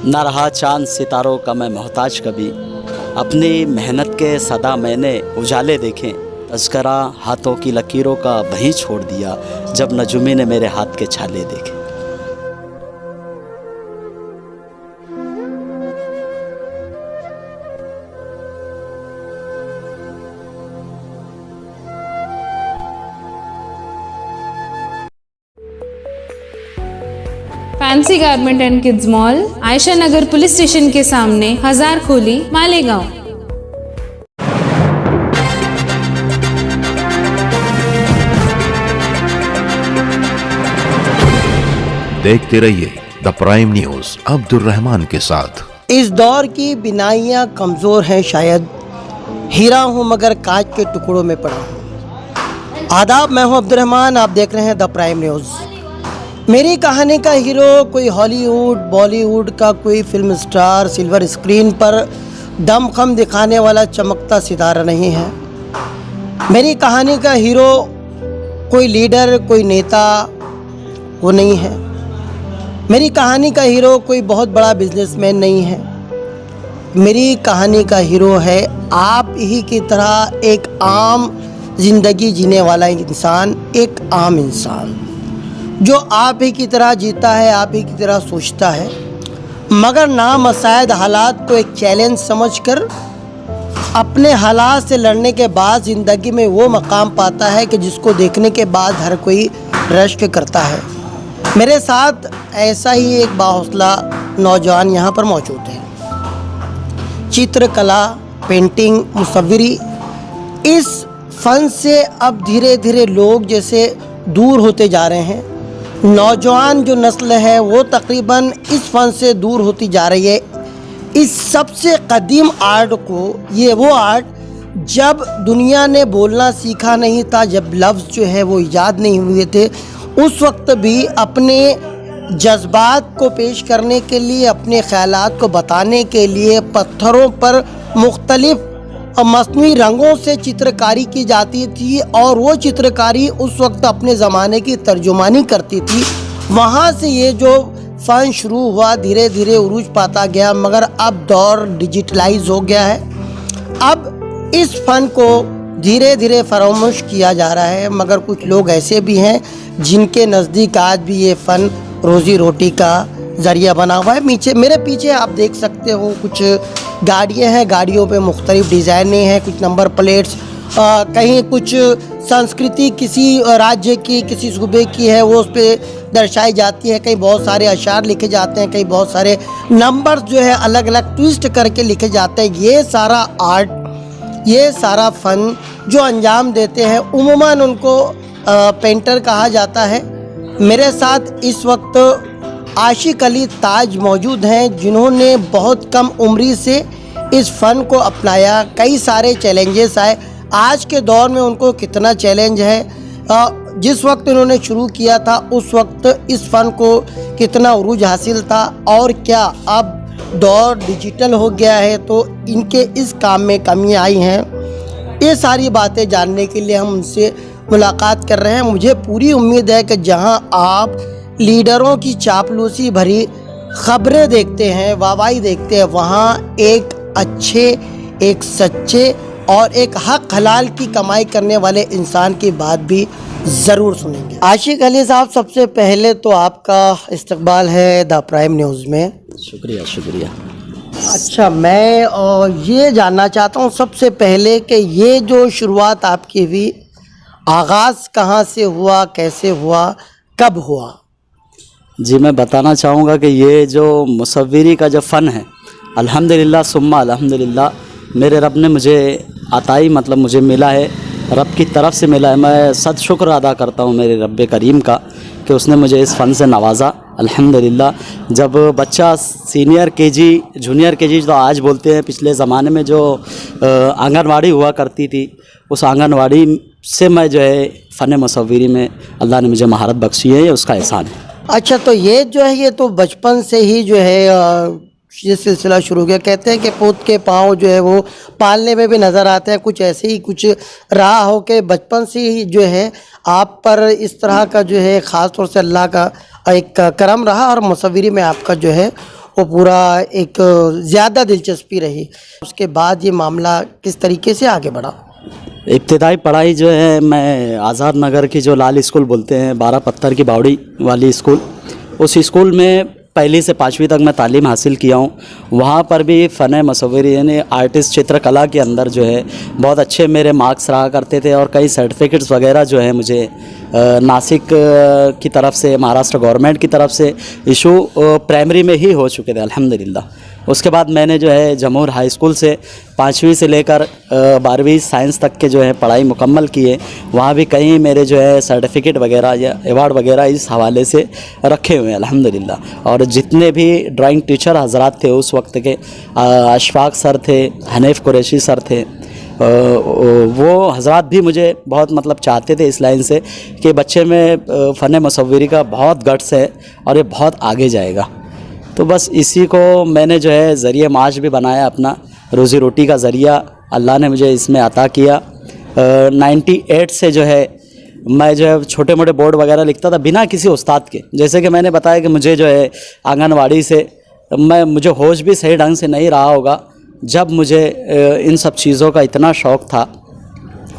न रहा चांद सितारों का मैं मोहताज कभी, अपनी मेहनत के सदा मैंने उजाले देखे। तज़किरा हाथों की लकीरों का वहीं छोड़ दिया, जब नजुमी ने मेरे हाथ के छाले देखे। Fancy garment and kids mall, Ayesha Nagar police station के सामने, हजार खोली, मालेगांव। देखते रहिए the prime news Abdul Rahman के साथ। इस दौर की बिनाइयाँ कमज़ोर हैं शायद, हीरा हूँ मगर कांच के टुकड़ों में पड़ा हूँ। आदाब, मैं हूँ अब्दुल रहमान, आप देख रहे हैं द प्राइम न्यूज़। मेरी कहानी का हीरो कोई हॉलीवुड बॉलीवुड का कोई फिल्म स्टार, सिल्वर स्क्रीन पर दमखम दिखाने वाला चमकता सितारा नहीं है। मेरी कहानी का हीरो कोई लीडर, कोई नेता वो नहीं है। मेरी कहानी का हीरो कोई बहुत बड़ा बिजनेसमैन नहीं है। मेरी कहानी का हीरो है आप ही की तरह एक आम जिंदगी जीने वाला इंसान, एक आम इंसान जो आप ही की तरह जीता है, आप ही की तरह सोचता है, मगर नामसायद हालात को एक चैलेंज समझकर अपने हालात से लड़ने के बाद ज़िंदगी में वो मकाम पाता है कि जिसको देखने के बाद हर कोई रश्क करता है। मेरे साथ ऐसा ही एक बाहौसला नौजवान यहाँ पर मौजूद है। चित्रकला, पेंटिंग, मुसव्विरी, इस फ़न से अब धीरे धीरे लोग जैसे दूर होते जा रहे हैं। नौजवान जो नस्ल है वो तकरीबन इस फ़न से दूर होती जा रही है। इस सबसे कदीम आर्ट को, ये वो आर्ट जब दुनिया ने बोलना सीखा नहीं था, जब लफ्ज़ जो है वो ईजाद नहीं हुए थे, उस वक्त भी अपने जज्बात को पेश करने के लिए, अपने ख़यालात को बताने के लिए पत्थरों पर मुख्तलिफ़ मस्नूई रंगों से चित्रकारी की जाती थी और वो चित्रकारी उस वक्त अपने ज़माने की तर्जुमानी करती थी। वहाँ से ये जो फ़न शुरू हुआ धीरे धीरे उरूज पाता गया, मगर अब दौर डिजिटलाइज हो गया है। अब इस फ़न को धीरे धीरे फरामोश किया जा रहा है, मगर कुछ लोग ऐसे भी हैं जिनके नज़दीक आज भी ये फ़न रोज़ी रोटी का ज़रिया बना हुआ है। मेरे पीछे आप देख सकते हो कुछ गाड़ियाँ हैं, गाड़ियों पे मुख्तलिफ़ डिज़ाइनें हैं, कुछ नंबर प्लेट्स, कहीं कुछ संस्कृति किसी राज्य की, किसी सूबे की है वो उस पर दर्शाई जाती है, कहीं बहुत सारे अशार लिखे जाते हैं, कहीं बहुत सारे नंबर्स जो है अलग अलग ट्विस्ट करके लिखे जाते हैं। ये सारा आर्ट, ये सारा फ़न जो अंजाम देते हैं उम्मन उनको पेंटर कहा जाता है। मेरे साथ इस वक्त आशिक अली ताज मौजूद हैं, जिन्होंने बहुत कम उम्री से इस फ़न को अपनाया। कई सारे चैलेंजेस आए, आज के दौर में उनको कितना चैलेंज है, जिस वक्त इन्होंने शुरू किया था उस वक्त इस फ़न को कितना उरूज हासिल था, और क्या अब दौर डिजिटल हो गया है तो इनके इस काम में कमियां आई हैं। ये सारी बातें जानने के लिए हम उनसे मुलाकात कर रहे हैं। मुझे पूरी उम्मीद है कि जहां आप लीडरों की चापलूसी भरी खबरें देखते हैं, वाहवाही देखते हैं, वहाँ एक अच्छे, एक सच्चे और एक हक हलाल की कमाई करने वाले इंसान की बात भी ज़रूर सुनेंगे। आशिक अली साहब, सबसे पहले तो आपका इस्तकबाल है द प्राइम न्यूज़ में। शुक्रिया शुक्रिया। अच्छा, मैं ये जानना चाहता हूँ सबसे पहले कि ये जो शुरुआत आपकी हुई, आगाज़ कहाँ से हुआ, कैसे हुआ, कब हुआ? जी, मैं बताना चाहूँगा कि ये जो मुसव्विरी का जो फ़न है, अल्हम्दुलिल्लाह सुम्मा अल्हम्दुलिल्लाह, मेरे रब ने मुझे अताई मतलब मुझे मिला है, रब की तरफ से मिला है। मैं सद शुक्र अदा करता हूँ मेरे रब करीम का कि उसने मुझे इस फ़न से नवाजा अल्हम्दुलिल्लाह। जब बच्चा सीनियर केजी, जूनियर केजी जो आज बोलते हैं, पिछले ज़माने में जो आंगनवाड़ी हुआ करती थी, उस आंगनवाड़ी से मैं जो है फ़न मुसव्विरी में अल्लाह ने मुझे महारत बख्शी है, ये उसका एहसान है। अच्छा, तो ये जो है ये तो बचपन से ही जो है ये सिलसिला शुरू हो गया। कहते हैं कि पूत के पाँव जो है वो पालने में भी नज़र आते हैं, कुछ ऐसे ही कुछ रहा हो कि बचपन से ही जो है आप पर इस तरह का जो है ख़ास तौर से अल्लाह का एक करम रहा और मुसव्विरी में आपका जो है वो पूरा एक ज़्यादा दिलचस्पी रही। उसके बाद ये मामला किस तरीके से आगे बढ़ा? इब्तिदाई पढ़ाई जो है मैं आज़ाद नगर की जो लाल स्कूल बोलते हैं 12 पत्थर की बावड़ी वाली स्कूल, उस स्कूल में पहली से 5वीं तक मैं तालीम हासिल किया हूँ। वहाँ पर भी फ़न मसव्वरी यानी आर्टिस्ट चित्रकला के अंदर जो है बहुत अच्छे मेरे मार्क्स रहा करते थे और कई सर्टिफिकेट्स वगैरह जो है मुझे नासिक की तरफ से, महाराष्ट्र गवर्नमेंट की तरफ से इशू प्राइमरी में ही हो चुके थे अल्हम्दुलिल्लाह। उसके बाद मैंने जो है जमूर हाई स्कूल से 5वीं से लेकर 12वीं साइंस तक के जो है पढ़ाई मुकम्मल की है। वहाँ भी कई मेरे जो है सर्टिफिकेट वगैरह या अवार्ड वगैरह इस हवाले से रखे हुए हैं अल्हम्दुलिल्लाह। और जितने भी ड्राइंग टीचर हजरात थे उस वक्त के, अशफाक सर थे, हनीफ कुरैशी सर थे, वो हजरात भी मुझे बहुत मतलब चाहते थे इस लाइन से कि बच्चे में फ़न मसव्वरी का बहुत गट्स है और ये बहुत आगे जाएगा। तो बस इसी को मैंने जो है ज़रिए माश भी बनाया, अपना रोज़ी रोटी का ज़रिया अल्लाह ने मुझे इसमें अता किया। 98 से जो है मैं जो है छोटे मोटे बोर्ड वगैरह लिखता था बिना किसी उस्ताद के। जैसे कि मैंने बताया कि मुझे जो है आंगनवाड़ी से मुझे होश भी सही ढंग से नहीं रहा होगा जब मुझे इन सब चीज़ों का इतना शौक़ था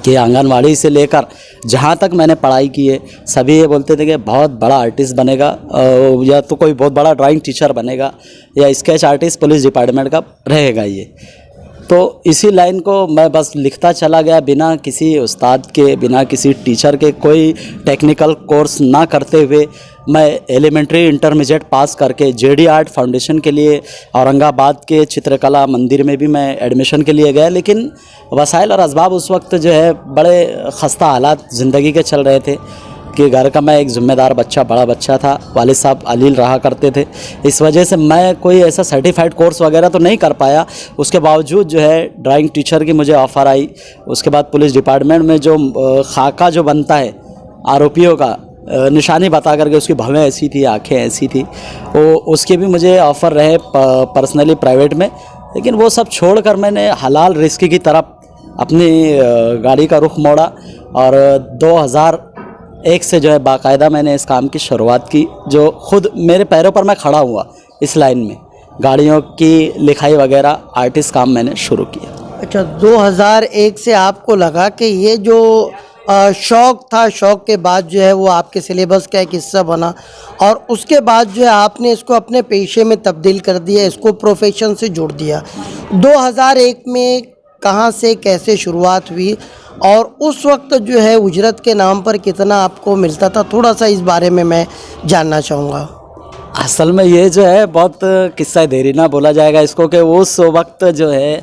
कि आंगनवाड़ी से लेकर जहाँ तक मैंने पढ़ाई की है सभी ये बोलते थे कि बहुत बड़ा आर्टिस्ट बनेगा या तो कोई बहुत बड़ा ड्राइंग टीचर बनेगा या स्केच आर्टिस्ट पुलिस डिपार्टमेंट का रहेगा ये। तो इसी लाइन को मैं बस लिखता चला गया बिना किसी उस्ताद के, बिना किसी टीचर के, कोई टेक्निकल कोर्स ना करते हुए। मैं एलिमेंट्री इंटरमीडिएट पास करके जेडी आर्ट फाउंडेशन के लिए औरंगाबाद के चित्रकला मंदिर में भी मैं एडमिशन के लिए गया, लेकिन वसाइल और असबाब उस वक्त जो है बड़े ख़स्ता हालात ज़िंदगी के चल रहे थे कि घर का मैं एक ज़िम्मेदार बच्चा, बड़ा बच्चा था, वालिद साहब अलील रहा करते थे। इस वजह से मैं कोई ऐसा सर्टिफाइड कोर्स वगैरह तो नहीं कर पाया। उसके बावजूद जो है ड्राइंग टीचर की मुझे ऑफ़र आई। उसके बाद पुलिस डिपार्टमेंट में जो खाका जो बनता है आरोपियों का, निशानी बता करके उसकी भवें ऐसी थी, आँखें ऐसी थी, वो उसके भी मुझे ऑफ़र रहे पर्सनली प्राइवेट में। लेकिन वो सब छोड़कर मैंने हलाल रिस्क की तरफ अपनी गाड़ी का रुख मोड़ा और 2001 से जो है बाकायदा मैंने इस काम की शुरुआत की, जो खुद मेरे पैरों पर मैं खड़ा हुआ इस लाइन में। गाड़ियों की लिखाई वगैरह आर्टिस्ट काम मैंने शुरू किया। अच्छा, 2001 से आपको लगा कि ये जो शौक़ था, शौक़ के बाद जो है वो आपके सिलेबस का एक हिस्सा बना और उसके बाद जो है आपने इसको अपने पेशे में तब्दील कर दिया, इसको प्रोफेशन से जोड़ दिया। 2001 में कहाँ से कैसे शुरुआत हुई और उस वक्त जो है उजरत के नाम पर कितना आपको मिलता था, थोड़ा सा इस बारे में मैं जानना चाहूँगा। असल में ये जो है बहुत किस्सा देरीना बोला जाएगा इसको कि उस वक्त जो है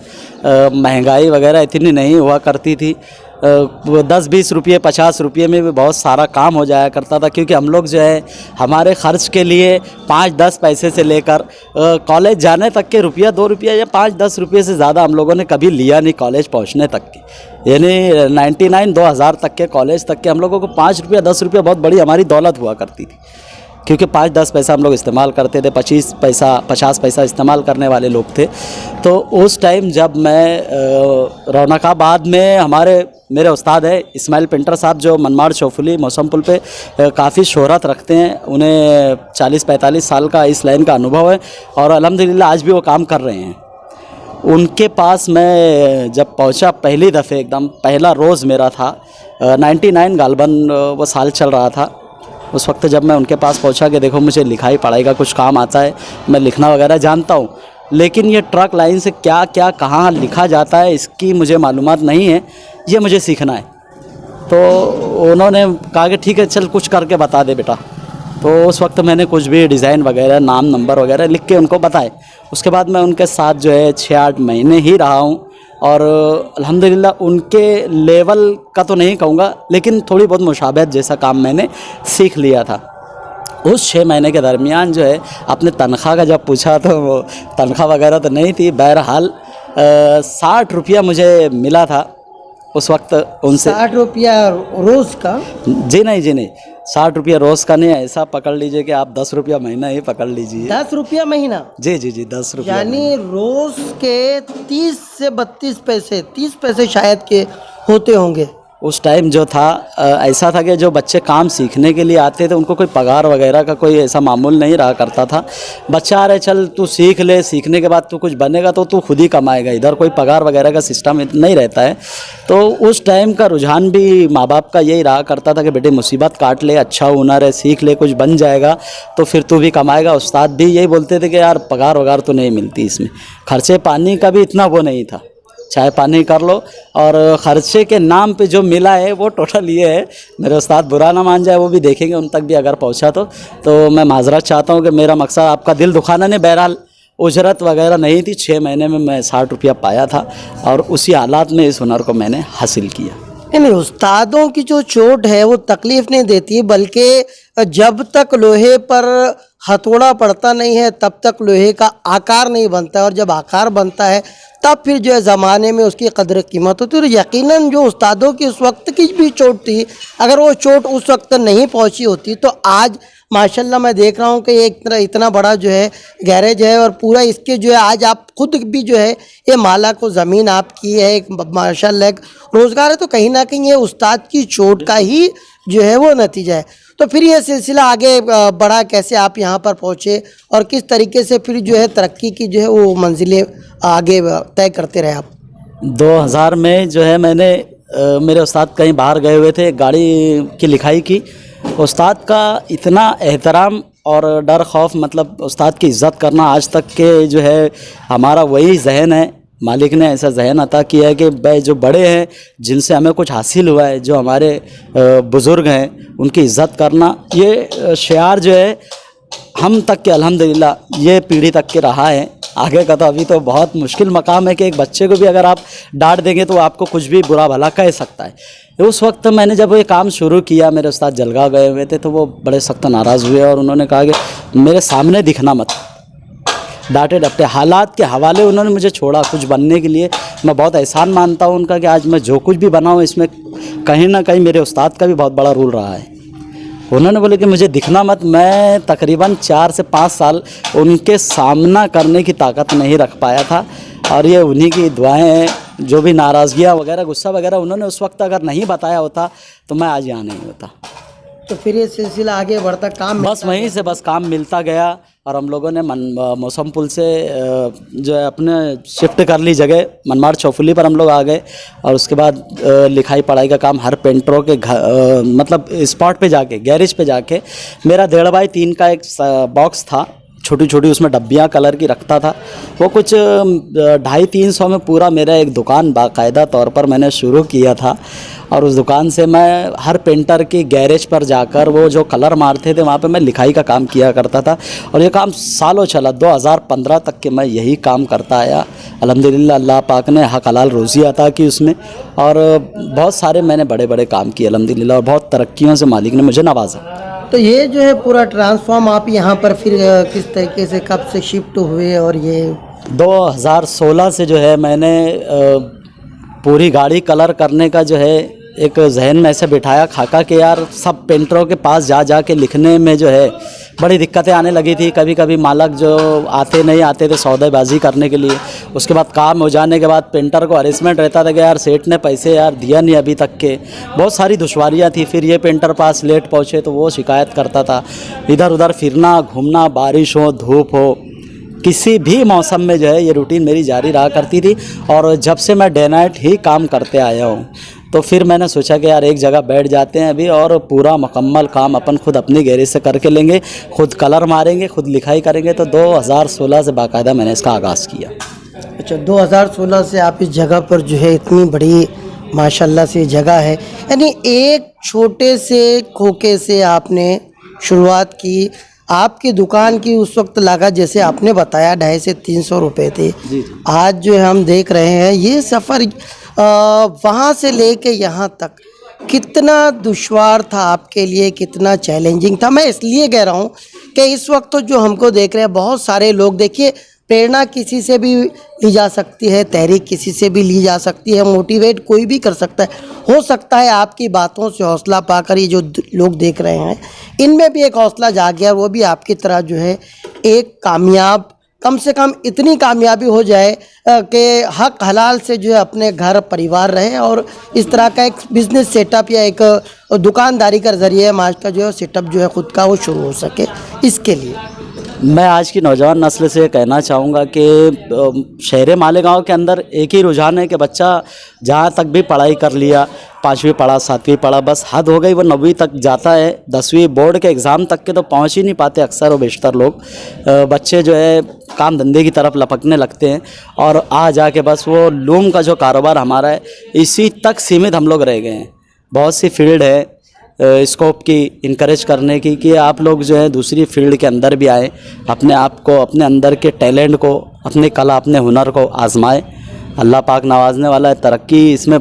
महंगाई वगैरह इतनी नहीं हुआ करती थी। 10-20 रुपये 50 रुपये में भी बहुत सारा काम हो जाया करता था, क्योंकि हम लोग जो है हमारे ख़र्च के लिए 5-10 पैसे से लेकर कॉलेज जाने तक के रुपया 2 रुपया या 5-10 रुपये से ज़्यादा हम लोगों ने कभी लिया नहीं कॉलेज पहुंचने तक की। यानी 99-2000 तक के कॉलेज तक के हम लोगों को 5 रुपया 10 रुपया बहुत बड़ी हमारी दौलत हुआ करती थी, क्योंकि 5-10 पैसा हम लोग इस्तेमाल करते थे, 50 पैसा इस्तेमाल करने वाले लोग थे। तो उस टाइम जब मैं रौनकाबाद में मेरे उस्ताद है इस्माइल पेंटर साहब, जो मनमाड़ चौफुली मौसम पुल पे काफ़ी शोहरत रखते हैं, उन्हें 40-45 साल का इस लाइन का अनुभव है और अल्हम्दुलिल्लाह आज भी वो काम कर रहे हैं। उनके पास मैं जब पहुंचा पहली दफ़े, एकदम पहला रोज़ मेरा था 99 गालबन वो साल चल रहा था। उस वक्त जब मैं उनके पास पहुंचा कि देखो मुझे लिखाई पढ़ाई का कुछ काम आता है, मैं लिखना वगैरह जानता हूं, लेकिन ये ट्रक लाइन से क्या क्या कहाँ लिखा जाता है इसकी मुझे मालूमात नहीं है, ये मुझे सीखना है। तो उन्होंने कहा कि ठीक है चल कुछ करके बता दे बेटा। तो उस वक्त मैंने कुछ भी डिज़ाइन वगैरह, नाम नंबर वगैरह लिख के उनको बताए। उसके बाद मैं उनके साथ जो है 6-8 महीने ही रहा हूँ और अल्हम्दुलिल्लाह उनके लेवल का तो नहीं कहूँगा, लेकिन थोड़ी बहुत मुशाबहत जैसा काम मैंने सीख लिया था। उस 6 महीने के दरमियान जो है अपने तनख्वाह का जब पूछा तो वो तनख्वाह वगैरह तो नहीं थी, बहरहाल 60 रुपया मुझे मिला था उस वक्त उनसे। 60 रुपया रोज़ का? जी नहीं 60 रुपया रोज़ का नहीं है, ऐसा पकड़ लीजिए कि आप 10 रुपया महीना ही पकड़ लीजिए। 10 रुपया महीना? जी 10 रुपया, यानी रोज़ के 30 से 32 पैसे, 30 पैसे शायद के होते होंगे। उस टाइम जो था ऐसा था कि जो बच्चे काम सीखने के लिए आते थे उनको कोई पगार वगैरह का कोई ऐसा मामूल नहीं रहा करता था। बच्चा आ रहे चल तू सीख ले, सीखने के बाद तू कुछ बनेगा तो तू खुद ही कमाएगा, इधर कोई पगार वगैरह का सिस्टम नहीं रहता है। तो उस टाइम का रुझान भी माँ बाप का यही रहा करता था कि बेटे मुसीबत काट ले, अच्छा हुनर है, सीख ले, कुछ बन जाएगा तो फिर तू भी कमाएगा। उस्ताद भी यही बोलते थे कि यार पगार वगार तो नहीं मिलती इसमें, खर्चे पानी का भी इतना वो नहीं था, चाय पानी कर लो। और ख़र्चे के नाम पे जो मिला है वो टोटल ये है, मेरे उस्ताद बुरा ना मान जाए, वो भी देखेंगे, उन तक भी अगर पहुंचा तो मैं माजरत चाहता हूं कि मेरा मकसद आपका दिल दुखाना नहीं। बहरहाल उजरत वगैरह नहीं थी, 6 महीने में मैं 60 रुपया पाया था और उसी हालात में इस हुनर को मैंने हासिल किया। नहीं, उस्तादों की जो चोट है वो तकलीफ़ नहीं देती, बल्कि जब तक लोहे पर हथौड़ा पड़ता नहीं है तब तक लोहे का आकार नहीं बनता है, और जब आकार बनता है तब फिर जो है ज़माने में उसकी कदर कीमत होती है। और यकीनन जो उस्तादों की उस वक्त की भी चोट थी, अगर वो चोट उस वक्त नहीं पहुंची होती तो आज माशाल्लाह मैं देख रहा हूँ कि एक तरह इतना बड़ा जो है गैरेज है, और पूरा इसके जो है आज आप खुद भी जो है ये माला को ज़मीन आपकी है, एक माशाल्लाह एक रोज़गार है। तो कहीं ना कहीं ये उस्ताद की चोट का ही जो है वो नतीजा है। तो फिर ये सिलसिला आगे बढ़ा, कैसे आप यहाँ पर पहुँचे और किस तरीके से फिर जो है तरक्की की जो है वो मंजिलें आगे तय करते रहे आप? 2000 में जो है मैंने मेरे उस्ताद कहीं बाहर गए हुए थे, गाड़ी की लिखाई की। उस्ताद का इतना एहतराम और डर खौफ, मतलब उस्ताद की इज़्ज़त करना आज तक के जो है हमारा वही जहन है। मालिक ने ऐसा जहन अता किया है कि भाई जो बड़े हैं, जिनसे हमें कुछ हासिल हुआ है, जो हमारे बुज़ुर्ग हैं, उनकी इज़्ज़त करना, ये शियार जो है हम तक के अल्हम्दुलिल्लाह ये पीढ़ी तक के रहा है। आगे का तो अभी तो बहुत मुश्किल मकाम है कि एक बच्चे को भी अगर आप डांट देंगे तो आपको कुछ भी बुरा भला कह सकता है। उस वक्त मैंने जब ये काम शुरू किया, मेरे उस्ताद जलगांव गए हुए थे, तो वो बड़े सख्त नाराज़ हुए और उन्होंने कहा कि मेरे सामने दिखना मत। डांटे डपटे हालात के हवाले उन्होंने मुझे छोड़ा कुछ बनने के लिए। मैं बहुत एहसान मानता हूँ उनका कि आज मैं जो कुछ भी बना हूँ इसमें कहीं ना कहीं मेरे उस्ताद का भी बहुत बड़ा रोल रहा है। उन्होंने बोले कि मुझे दिखना मत। मैं तकरीबन 4 से 5 साल उनके सामना करने की ताकत नहीं रख पाया था, और ये उन्हीं की दुआएं हैं। जो भी नाराज़गियाँ वगैरह, गुस्सा वगैरह उन्होंने उस वक्त अगर नहीं बताया होता तो मैं आज यहाँ नहीं होता। तो फिर ये सिलसिला आगे बढ़ता, काम बस वहीं से बस काम मिलता गया, और हम लोगों ने मौसम पुल से जो है अपने शिफ्ट कर ली जगह, मनमाड़ चौफुली पर हम लोग आ गए। और उसके बाद लिखाई पढ़ाई का काम हर पेंटरों के मतलब स्पॉट पे जाके, गैरेज पे जाके, मेरा 1.5 बाई 3 का एक बॉक्स था, छोटी छोटी उसमें डब्बियाँ कलर की रखता था। वो कुछ 250-300 में पूरा मेरा एक दुकान बाकायदा तौर पर मैंने शुरू किया था। और उस दुकान से मैं हर पेंटर की गैरेज पर जाकर वो जो कलर मारते थे वहाँ पे मैं लिखाई का काम किया करता था, और ये काम सालों चला। 2015 तक के मैं यही काम करता आया। अल्हम्दुलिल्लाह अल्लाह पाक ने हक हलाल रोज़ी अता की उसमें, और बहुत सारे मैंने बड़े बड़े काम किए अल्हम्दुलिल्लाह, और बहुत तरक्कियों से मालिक ने मुझे नवाजा। तो ये जो है पूरा ट्रांसफॉर्म आप यहाँ पर फिर किस तरीके से कब से शिफ्ट हुए? और ये 2016 से जो है मैंने पूरी गाड़ी कलर करने का जो है एक जहन में ऐसे बिठाया खाका कि यार सब पेंटरों के पास जा जा के लिखने में जो है बड़ी दिक्कतें आने लगी थी। कभी कभी मालक जो नहीं आते थे सौदेबाजी करने के लिए, उसके बाद काम हो जाने के बाद पेंटर को हरेसमेंट रहता था कि यार सेठ ने पैसे यार दिया नहीं अभी तक के, बहुत सारी दुश्वारियाँ थी। फिर ये पेंटर पास लेट पहुँचे तो वो शिकायत करता था। इधर उधर फिरना घूमना, बारिश हो धूप हो, किसी भी मौसम में जो है ये रूटीन मेरी जारी रहा करती थी। और जब से मैं डे नाइट ही काम करते आया हूँ, तो फिर मैंने सोचा कि यार एक जगह बैठ जाते हैं अभी, और पूरा मुकम्मल काम अपन खुद अपनी गैरेज से करके लेंगे, खुद कलर मारेंगे, खुद लिखाई करेंगे। तो 2016 से बाकायदा मैंने इसका आगाज़ किया। अच्छा, 2016 से आप इस जगह पर जो है, इतनी बड़ी माशाल्लाह से जगह है, यानी एक छोटे से खोखे से आपने शुरुआत की। आपकी दुकान की उस वक्त लागत जैसे आपने बताया 250 से 300 रुपये थे। आज जो है हम देख रहे हैं ये सफ़र वहाँ से लेके यहाँ तक कितना दुश्वार था आपके लिए, कितना चैलेंजिंग था। मैं इसलिए कह रहा हूँ कि इस वक्त तो जो हमको देख रहे हैं बहुत सारे लोग, देखिए प्रेरणा किसी से भी ली जा सकती है, तहरीक किसी से भी ली जा सकती है, मोटिवेट कोई भी कर सकता है। हो सकता है आपकी बातों से हौसला पाकर ये जो लोग देख रहे हैं इनमें भी एक हौसला जाग गया, वो भी आपकी तरह जो है एक कामयाब कम से कम इतनी कामयाबी हो जाए कि हक हलाल से जो है अपने घर परिवार रहे और इस तरह का एक बिज़नेस सेटअप या एक दुकानदारी का ज़रिए माज का जो है सेटअप जो है ख़ुद का वो शुरू हो सके। इसके लिए मैं आज की नौजवान नस्ल से कहना चाहूँगा कि शहर मालेगांव के अंदर एक ही रुझान है कि बच्चा जहाँ तक भी पढ़ाई कर लिया, 5वीं पढ़ा, 7वीं पढ़ा, बस हद हो गई, वो 9वीं तक जाता है, 10वीं बोर्ड के एग्ज़ाम तक के तो पहुँच ही नहीं पाते अक्सर और बेशतर लोग। बच्चे जो है काम धंधे की तरफ लपकने लगते हैं और आ जाके बस वो लूम का जो कारोबार हमारा है इसी तक सीमित हम लोग रह गए हैं। बहुत सी फील्ड है स्कोप की इनकरेज करने की कि आप लोग जो है दूसरी फील्ड के अंदर भी आए, अपने आप को, अपने अंदर के टैलेंट को, अपनी कला, अपने हुनर को आजमाएं। अल्लाह पाक नवाजने वाला है, तरक्की इसमें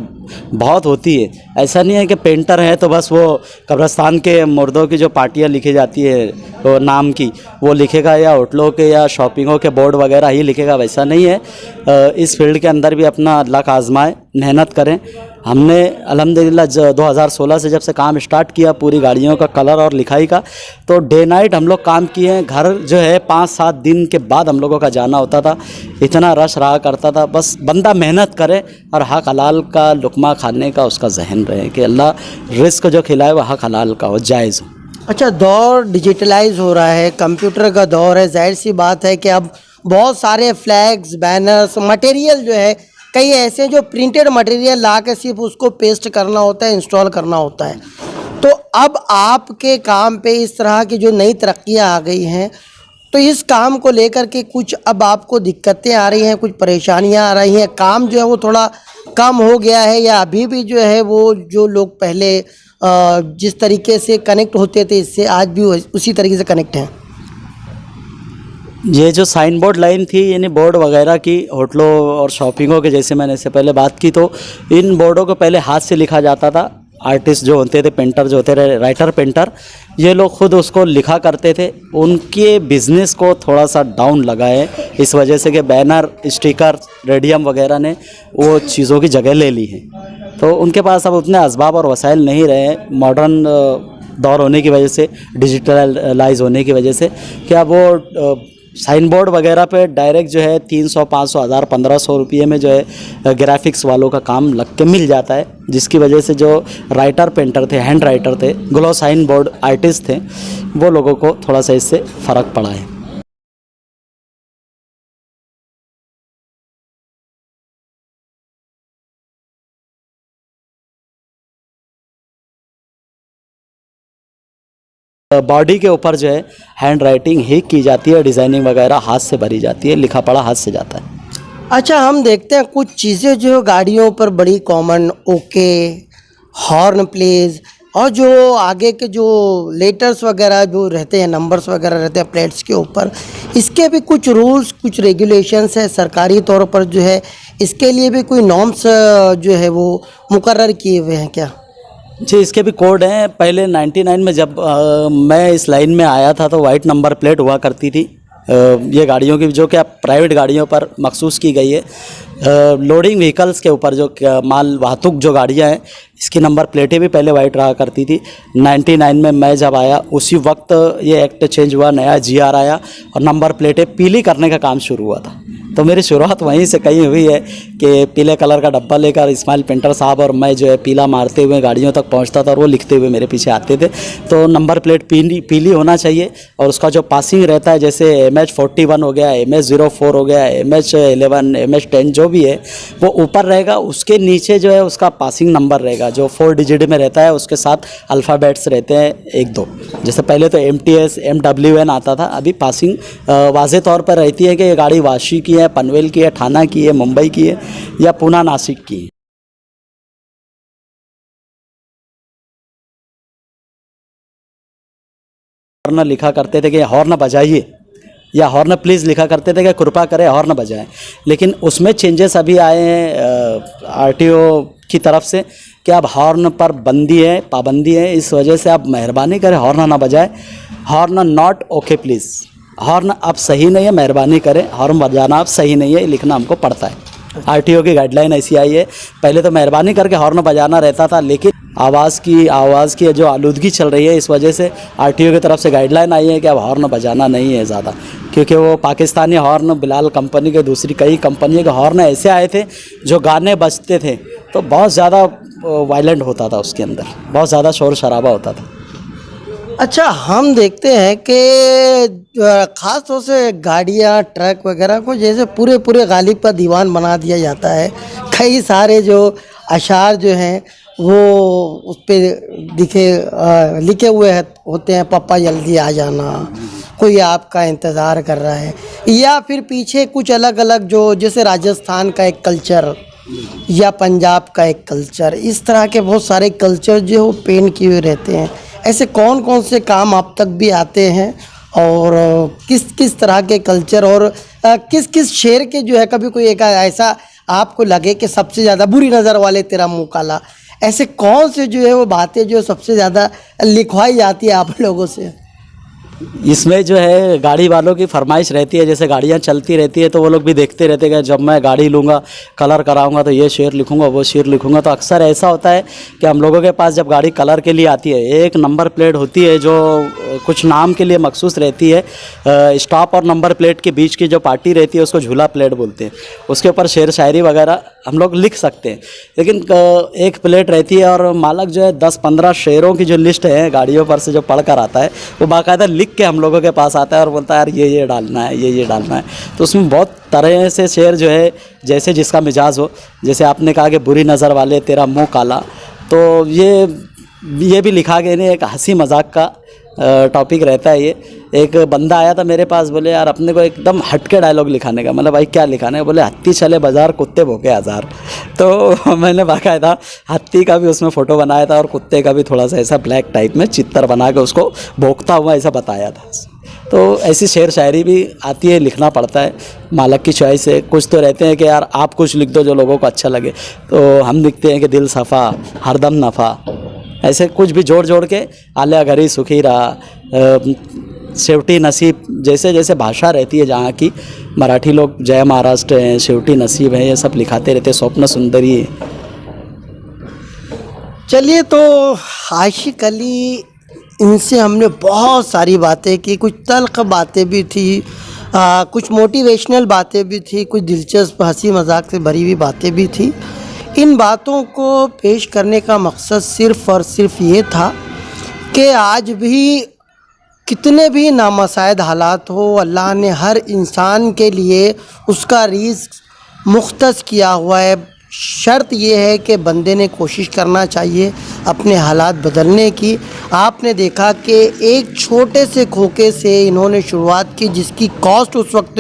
बहुत होती है। ऐसा नहीं है कि पेंटर है तो बस वो कब्रिस्तान के मुर्दों की जो पार्टियाँ लिखी जाती है वो नाम की वो लिखेगा या होटलों के या शॉपिंगों के बोर्ड वगैरह ही लिखेगा, वैसा नहीं है। इस फील्ड के अंदर भी अपना लक आजमाएं, मेहनत करें। हमने अल्हम्दुलिल्लाह 2016 से जब से काम स्टार्ट किया पूरी गाड़ियों का कलर और लिखाई का, तो डे नाइट हम लोग काम किए हैं। घर जो है 5-7 दिन के बाद हम लोगों का जाना होता था, इतना रश रहा करता था। बस बंदा मेहनत करे और हक हलाल का लुकमा खाने का उसका जहन रहे कि अल्लाह रिस्क जो खिलाए वह हक हलाल का हो, जायज़ हो। अच्छा, दौर डिजिटलाइज हो रहा है, कंप्यूटर का दौर है, जाहिर सी बात है कि अब बहुत सारे फ्लैग्स, बैनर्स, मटेरियल जो है कई ऐसे जो प्रिंटेड मटेरियल ला के सिर्फ उसको पेस्ट करना होता है, इंस्टॉल करना होता है। तो अब आपके काम पे इस तरह की जो नई तरक्कियाँ आ गई हैं, तो इस काम को लेकर के कुछ अब आपको दिक्कतें आ रही हैं, कुछ परेशानियाँ आ रही हैं, काम जो है वो थोड़ा कम हो गया है या अभी भी जो है वो जो लोग पहले जिस तरीके से कनेक्ट होते थे इससे आज भी उसी तरीके से कनेक्ट हैं? ये जो साइन बोर्ड लाइन थी यानी बोर्ड वगैरह की होटलों और शॉपिंगों के, जैसे मैंने इससे पहले बात की, तो इन बोर्डों को पहले हाथ से लिखा जाता था। आर्टिस्ट जो होते थे, पेंटर जो होते थे, राइटर पेंटर, ये लोग खुद उसको लिखा करते थे। उनके बिज़नेस को थोड़ा सा डाउन लगा है इस वजह से कि बैनर, स्टिकर, रेडियम वगैरह ने वो चीज़ों की जगह ले ली है। तो उनके पास अब उतने असबाब और वसाइल नहीं रहे मॉडर्न दौर होने की वजह से, डिजिटलाइज होने की वजह से, कि अब वो साइन बोर्ड वगैरह पे डायरेक्ट जो है 300, 500, 1000, 1500 रुपये में जो है ग्राफिक्स वालों का काम लग के मिल जाता है, जिसकी वजह से जो राइटर पेंटर थे, हैंड राइटर थे, ग्लो साइन बोर्ड आर्टिस्ट थे, वो लोगों को थोड़ा सा इससे फ़र्क पड़ा है। बॉडी के ऊपर जो है हैंड राइटिंग ही की जाती है, डिज़ाइनिंग वगैरह हाथ से भरी जाती है, लिखा पढ़ा हाथ से जाता है। अच्छा, हम देखते हैं कुछ चीज़ें जो गाड़ियों पर बड़ी कॉमन, ओके, हॉर्न प्लेज, और जो आगे के जो लेटर्स वगैरह जो रहते हैं, नंबर्स वगैरह रहते हैं प्लेट्स के ऊपर, इसके भी कुछ रूल्स, कुछ रेगुलेशंस है सरकारी तौर पर जो है, इसके लिए भी कोई नॉर्म्स जो है वो मुकर्रर किए हुए हैं क्या? जी, इसके भी कोड हैं। पहले 99 में जब मैं इस लाइन में आया था तो वाइट नंबर प्लेट हुआ करती थी ये गाड़ियों की, जो कि अब प्राइवेट गाड़ियों पर मखसूस की गई है। लोडिंग व्हीकल्स के ऊपर जो माल वाहतुक जो गाड़ियां हैं, इसकी नंबर प्लेटें भी पहले वाइट रहा करती थी। 99 में मैं जब आया उसी वक्त ये एक्ट चेंज हुआ, नया GR आया और नंबर प्लेटें पीली करने का काम शुरू हुआ था। तो मेरी शुरुआत वहीं से कहीं हुई है कि पीले कलर का डब्बा लेकर इस्माइल पेंटर साहब और मैं जो है पीला मारते हुए गाड़ियों तक पहुंचता था और वो लिखते हुए मेरे पीछे आते थे। तो नंबर प्लेट पीली होना चाहिए और उसका जो पासिंग रहता है, जैसे MH41 हो गया, MH04 हो गया, MH11, MH10 जो भी है वो ऊपर रहेगा, उसके नीचे जो है उसका पासिंग नंबर रहेगा जो 4 डिजिट में रहता है, उसके साथ अल्फ़ाबेट्स रहते हैं 1-2। जैसे पहले तो MTS, MWN आता था, अभी पासिंग वाज़े तौर पर रहती है कि ये गाड़ी वाशी की है, पनवेल की है, ठाणा की है, मुंबई की है या पूना नासिक की है। हॉर्न लिखा करते थे कि हॉर्न बजाइए या हॉर्न प्लीज़ लिखा करते थे कि कृपा करें हॉर्न बजाएं, लेकिन उसमें चेंजेस अभी आए हैं RTO की तरफ से कि अब हॉर्न पर बंदी है, पाबंदी है। इस वजह से आप मेहरबानी करें हॉर्न ना बजाएं। Horn not okay please, horn अब सही नहीं है, मेहरबानी करें हॉर्न बजाना अब सही नहीं है, लिखना हमको पड़ता है। आरटीओ की गाइडलाइन ऐसी आई है। पहले तो मेहरबानी करके हॉर्न बजाना रहता था, लेकिन आवाज़ की जो आलूदगी चल रही है, इस वजह से आरटीओ की तरफ से गाइडलाइन आई है कि अब हॉर्न बजाना नहीं है ज़्यादा, क्योंकि वो पाकिस्तानी हॉर्न, बिलाल कंपनी के, दूसरी कई कंपनियों के हॉर्न ऐसे आए थे जो गाने बजते थे तो बहुत ज़्यादा वायलेंट होता था, उसके अंदर बहुत ज़्यादा शोर शराबा होता था। अच्छा, हम देखते हैं कि ख़ास तौर से गाड़ियाँ, ट्रक वगैरह को जैसे पूरे गालिब का दीवान बना दिया जाता है। कई सारे जो अशार जो हैं वो उस पे लिखे हुए होते हैं, पप्पा जल्दी आ जाना, कोई आपका इंतज़ार कर रहा है, या फिर पीछे कुछ अलग अलग जो जैसे राजस्थान का एक कल्चर या पंजाब का एक कल्चर, इस तरह के बहुत सारे कल्चर जो वो पेंट किए हुए रहते हैं। ऐसे कौन कौन से काम आप तक भी आते हैं और किस किस तरह के कल्चर और किस किस शेर के जो है कभी कोई एक ऐसा आपको लगे कि सबसे ज़्यादा बुरी नज़र वाले तेरा मुँह काला, ऐसे कौन से जो है वो बातें जो सबसे ज़्यादा लिखवाई जाती है आप लोगों से? इसमें जो है गाड़ी वालों की फरमाइश रहती है, जैसे गाड़ियाँ चलती रहती है तो वो लोग भी देखते रहते हैं कि जब मैं गाड़ी लूँगा, कलर कराऊँगा तो ये शेर लिखूँगा, वो शेर लिखूँगा। तो अक्सर ऐसा होता है कि हम लोगों के पास जब गाड़ी कलर के लिए आती है, एक नंबर प्लेट होती है जो कुछ नाम के लिए मखसूस रहती है, स्टॉप और नंबर प्लेट के बीच की जो पार्टी रहती है उसको झूला प्लेट बोलते हैं। उसके ऊपर शेर शायरी वगैरह हम लोग लिख सकते हैं, लेकिन एक प्लेट रहती है और मालक जो है 10-15 शेरों की जो लिस्ट है गाड़ियों पर से जो पढ़ कर आता है, वो बाकायदा लिख के हम लोगों के पास आता है और बोलता है यार ये डालना है, ये डालना है। तो उसमें बहुत तरह से शेर जो है जैसे जिसका मिजाज हो, जैसे आपने कहा कि बुरी नज़र वाले तेरा मुँह काला, तो ये भी लिखा गया नहीं, एक हंसी मजाक का टॉपिक रहता है ये। एक बंदा आया था मेरे पास, बोले यार अपने को एकदम हटके डायलॉग लिखाने का, मतलब भाई क्या लिखाने का? बोले हत्ती चले बाजार, कुत्ते भोंके हज़ार। तो मैंने बाकायदा हत्ती का भी उसमें फ़ोटो बनाया था और कुत्ते का भी थोड़ा सा ऐसा ब्लैक टाइप में चित्तर बना के उसको भोंकता हुआ ऐसा बताया था। तो ऐसी शेर शायरी भी आती है, लिखना पड़ता है, मालक की चॉइस है। कुछ तो रहते हैं कि यार आप कुछ लिख दो जो लोगों को अच्छा लगे, तो हम लिखते हैं कि दिल सफ़ा हरदम नफ़ा, ऐसे कुछ भी जोड़ के आलिया घरी सुखी रहा, शेवटी नसीब, जैसे जैसे भाषा रहती है जहाँ की, मराठी लोग जय महाराष्ट्र हैं, शेवटी नसीब है, ये सब लिखाते रहते, स्वप्न सुंदरी है। चलिए, तो आशिक अली, इनसे हमने बहुत सारी बातें की, कुछ तल्ख बातें भी थी, कुछ मोटिवेशनल बातें भी थी, कुछ दिलचस्प हंसी मजाक से भरी हुई बातें भी थी। इन बातों को पेश करने का मकसद सिर्फ़ और सिर्फ ये था कि आज भी कितने भी नामसाइद हालात हो, अल्लाह ने हर इंसान के लिए उसका रिज़्क़ मुख्तस किया हुआ है। शर्त ये है कि बंदे ने कोशिश करना चाहिए अपने हालात बदलने की। आपने देखा कि एक छोटे से खोखे से इन्होंने शुरुआत की, जिसकी कॉस्ट उस वक्त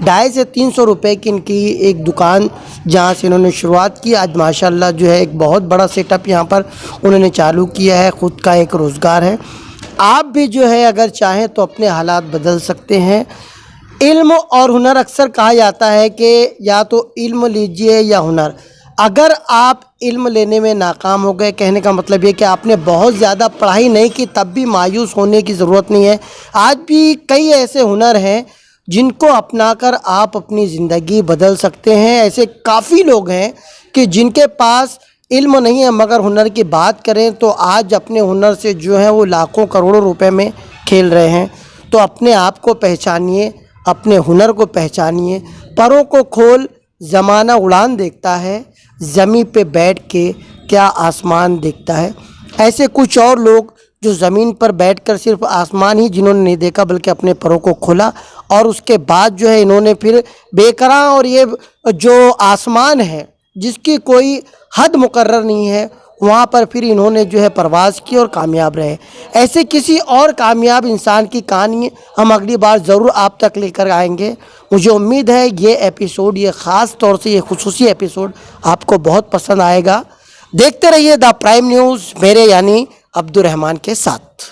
250 से 300 रुपए की इनकी एक दुकान जहाँ से इन्होंने शुरुआत की, आज माशाल्लाह जो है एक बहुत बड़ा सेटअप यहाँ पर उन्होंने चालू किया है, ख़ुद का एक रोज़गार है। आप भी जो है अगर चाहें तो अपने हालात बदल सकते हैं। इल्म और हुनर, अक्सर कहा जाता है कि या तो इल्म लीजिए या हुनर। अगर आप इल्म लेने में नाकाम हो गए, कहने का मतलब ये कि आपने बहुत ज़्यादा पढ़ाई नहीं की, तब भी मायूस होने की ज़रूरत नहीं है। आज भी कई ऐसे हुनर हैं जिनको अपनाकर आप अपनी ज़िंदगी बदल सकते हैं। ऐसे काफ़ी लोग हैं कि जिनके पास इल्म नहीं है मगर हुनर की बात करें तो आज अपने हुनर से जो है वो लाखों करोड़ों रुपए में खेल रहे हैं। तो अपने आप को पहचानिए, अपने हुनर को पहचानिए। परों को खोल, ज़माना उड़ान देखता है, ज़मीन पे बैठ के क्या आसमान देखता है। ऐसे कुछ और लोग जो ज़मीन पर बैठकर सिर्फ आसमान ही जिन्होंने नहीं देखा बल्कि अपने परों को खोला, और उसके बाद जो है इन्होंने फिर बेकरां और ये जो आसमान है जिसकी कोई हद मुकर्रर नहीं है, वहाँ पर फिर इन्होंने जो है परवाज़ की और कामयाब रहे। ऐसे किसी और कामयाब इंसान की कहानी हम अगली बार ज़रूर आप तक लेकर आएंगे। मुझे उम्मीद है ये एपिसोड, ये ख़ास तौर से ये खुसूसी एपिसोड आपको बहुत पसंद आएगा। देखते रहिए द प्राइम न्यूज़, मेरे यानी अब्दुर रहमान के साथ।